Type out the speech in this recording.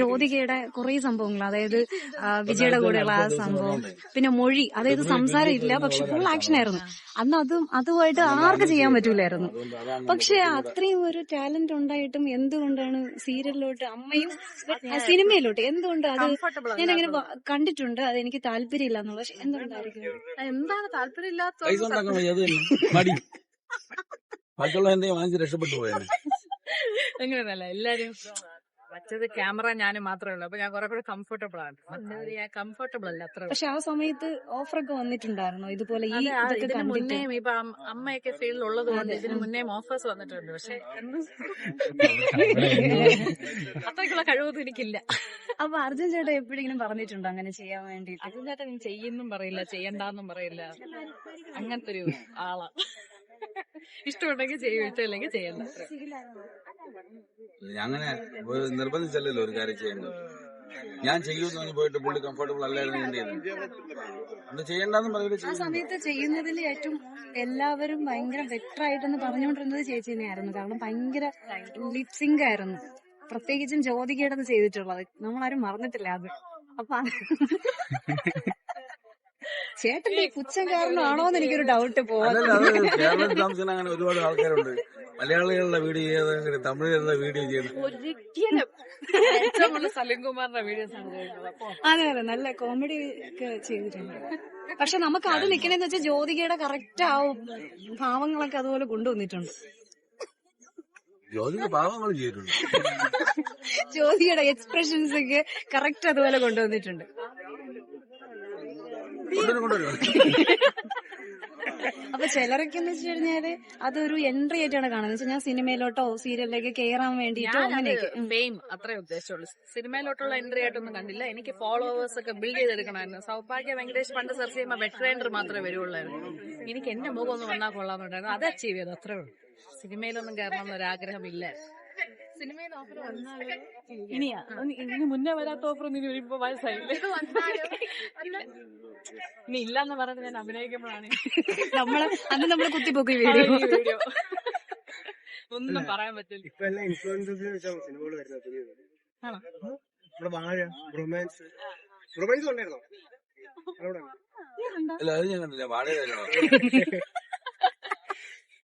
ജ്യോതികയുടെ കുറെ സംഭവങ്ങൾ, അതായത് വിജയുടെ കൂടെയുള്ള ആ സംഭവം, പിന്നെ മൊഴി, അതായത് സംസാരം ഇല്ല പക്ഷെ ഫുൾ ആക്ഷൻ ആയിരുന്നു അന്ന്. അതുമായിട്ട് ആർക്ക് ചെയ്യാൻ പറ്റൂലായിരുന്നു. പക്ഷെ അത്രയും ഒരു ടാലന്റ് ഉണ്ടായിട്ടും എന്തുകൊണ്ടാണ് സീരിയലിലോട്ട്, അമ്മയും സിനിമയിലോട്ട് എന്തുകൊണ്ട് അത് ഞാനങ്ങനെ കണ്ടിട്ടുണ്ട്, അത് എനിക്ക് താല്പര്യമില്ല എന്നുള്ളത്. പക്ഷെ എന്തുകൊണ്ടായിരിക്കും, എന്താണ് താല്പര്യമില്ലാത്ത? രക്ഷപ്പെട്ടു പോയത് അങ്ങനെയല്ല, എല്ലാരും മറ്റേത് ക്യാമറ ഞാനും മാത്രമേ ഉള്ളൂ, അപ്പൊ ഞാൻ കുറെ കൂടെ കംഫർട്ടബിൾ ആണ്. മറ്റേത് ഞാൻ കംഫർട്ടബിൾ അല്ല അത്ര. പക്ഷെ ആ സമയത്ത് ഓഫറൊക്കെ വന്നിട്ടുണ്ടായിരുന്നു ഇതുപോലെ ഈ ഇതിന് മുന്നേ ഇപ്പൊ അമ്മയൊക്കെ ഫീൽഡിൽ ഉള്ളത് കൊണ്ട് ഇതിന് മുന്നേ ഓഫേഴ്സ് വന്നിട്ടുണ്ട്. പക്ഷെ അത്രയ്ക്കുള്ള കഴിവൊന്നും എനിക്കില്ല. അപ്പൊ അർജുൻ ചേട്ടൻ എപ്പോഴെങ്കിലും പറഞ്ഞിട്ടുണ്ടോ അങ്ങനെ ചെയ്യാൻ വേണ്ടിട്ട്? അർജുൻ ചേട്ടൻ നീ ചെയ്യുന്നും പറയില്ല, ചെയ്യണ്ടെന്നും പറയില്ല, അങ്ങനത്തെ ഒരു ആളാ. ഇഷ്ടമുണ്ടെങ്കിൽ ചെയ്യും, ഇഷ്ടമില്ലെങ്കിൽ ചെയ്യണ്ട. അങ്ങനെ നിർബന്ധിച്ചല്ലോ ഒരു കാര്യം ചെയ്യുന്നത്. ഞാൻ ചെയ്യുമെന്ന് പോയിട്ട് പുള്ളി കംഫർട്ടബിൾ അല്ലായിരുന്നു എന്ത് ചെയ്യണ്ടെന്ന് പറയുന്നത്. ആ സമയത്ത് ചെയ്യുന്നതിൽ ഏറ്റവും എല്ലാവരും ഭയങ്കര ബെറ്റർ ആയിട്ടെന്ന് പറഞ്ഞുകൊണ്ടിരുന്നത് ചേച്ചി തന്നെയായിരുന്നു. കാരണം ഭയങ്കര ലിപ്സിങ്ക് ആയിരുന്നു, പ്രത്യേകിച്ചും ജ്യോതികയുടെ ചെയ്തിട്ടുള്ളത്. നമ്മളാരും മറന്നിട്ടില്ല അത്. അപ്പൊ ചേട്ടന്റെ പുച്ഛം കാരണമാണോന്ന് എനിക്കൊരു ഡൗട്ട് പോകുന്നത്. കേരളത്തിൽ താമസിക്കുന്ന അങ്ങനെ ഒരുപാട് ആൾക്കാരുണ്ട്. മലയാളികളുടെ വീഡിയോ ചെയ്ത് തമിഴിലുള്ള വീഡിയോ ചെയ്യുന്നത് ഒരിക്കലും സലീംകുമാറിന്റെ വീഡിയോസ് ആണ്. അതെ അതെ, നല്ല കോമഡി ഒക്കെ ചെയ്തിട്ടുണ്ട്. പക്ഷെ നമുക്ക് അത് നിക്കണെന്ന് വെച്ചാൽ ജ്യോതികയുടെ കറക്റ്റ് ആ ഭാവങ്ങളൊക്കെ അതുപോലെ കൊണ്ടുവന്നിട്ടുണ്ട്. ജ്യോതിക ഭാവങ്ങൾ ചെയ്തിട്ടുണ്ട്. ജ്യോതികയുടെ എക്സ്പ്രഷൻസ് ഒക്കെ കറക്റ്റ് അതുപോലെ കൊണ്ടുവന്നിട്ടുണ്ട്. അപ്പൊ ചിലരൊക്കെന്ന് വെച്ച് കഴിഞ്ഞാല് അതൊരു എൻട്രി ആയിട്ടാണ് കാണുന്നത്. ഞാൻ സിനിമയിലോട്ടോ സീരിയലിലേക്ക് കയറാൻ വേണ്ടിട്ടോ അങ്ങനെയൊക്കെ അത്രേ ഉദ്ദേശമുള്ളൂ. സിനിമയിലോട്ടുള്ള എൻട്രി ആയിട്ടൊന്നും കണ്ടില്ല. എനിക്ക് ഫോളോവേഴ്സ് ഒക്കെ ബിൽഡ് ചെയ്തെടുക്കണമായിരുന്നു. സൗഭാഗ്യ വെങ്കടേഷ് പണ്ട് സെർച്ച് ചെയ്യുമ്പോൾ വെറ്ററേൻഡർ മാത്രമേ വരുവുള്ളായിരുന്നു. എനിക്ക് എന്റെ മുഖം ഒന്ന് വന്നാൽ കൊള്ളാമെന്നുണ്ടായിരുന്നു. അത് അച്ചീവ് ചെയ്തു, അത്രേ ഉള്ളൂ. സിനിമയിലൊന്നും കയറണം എന്നൊരാഗ്രഹമില്ല. സിനിമയിൽ ഓഫർ വന്നാലും ഇനി മുന്നേ വരാത്ത ഓഫർ ഒന്നും ഇപ്പൊ വയസ്സായില്ല. ഇനി ഇല്ലാന്ന് പറഞ്ഞിട്ട് ഞാൻ അഭിനയിക്കുമ്പോഴാണ് നമ്മള് കുത്തിപ്പോക്കി വീഡിയോ ഒന്നും പറയാൻ പറ്റില്ല. ഇപ്പൊ എല്ലാം ഇൻഫ്ലുവൻസേഴ്സ് സിനിമകൾ വരുന്നത്. റൊമാൻസ് ഉണ്ടായിരുന്നോ? അല്ല, അത് ഞാൻ കണ്ടില്ല. വാഴ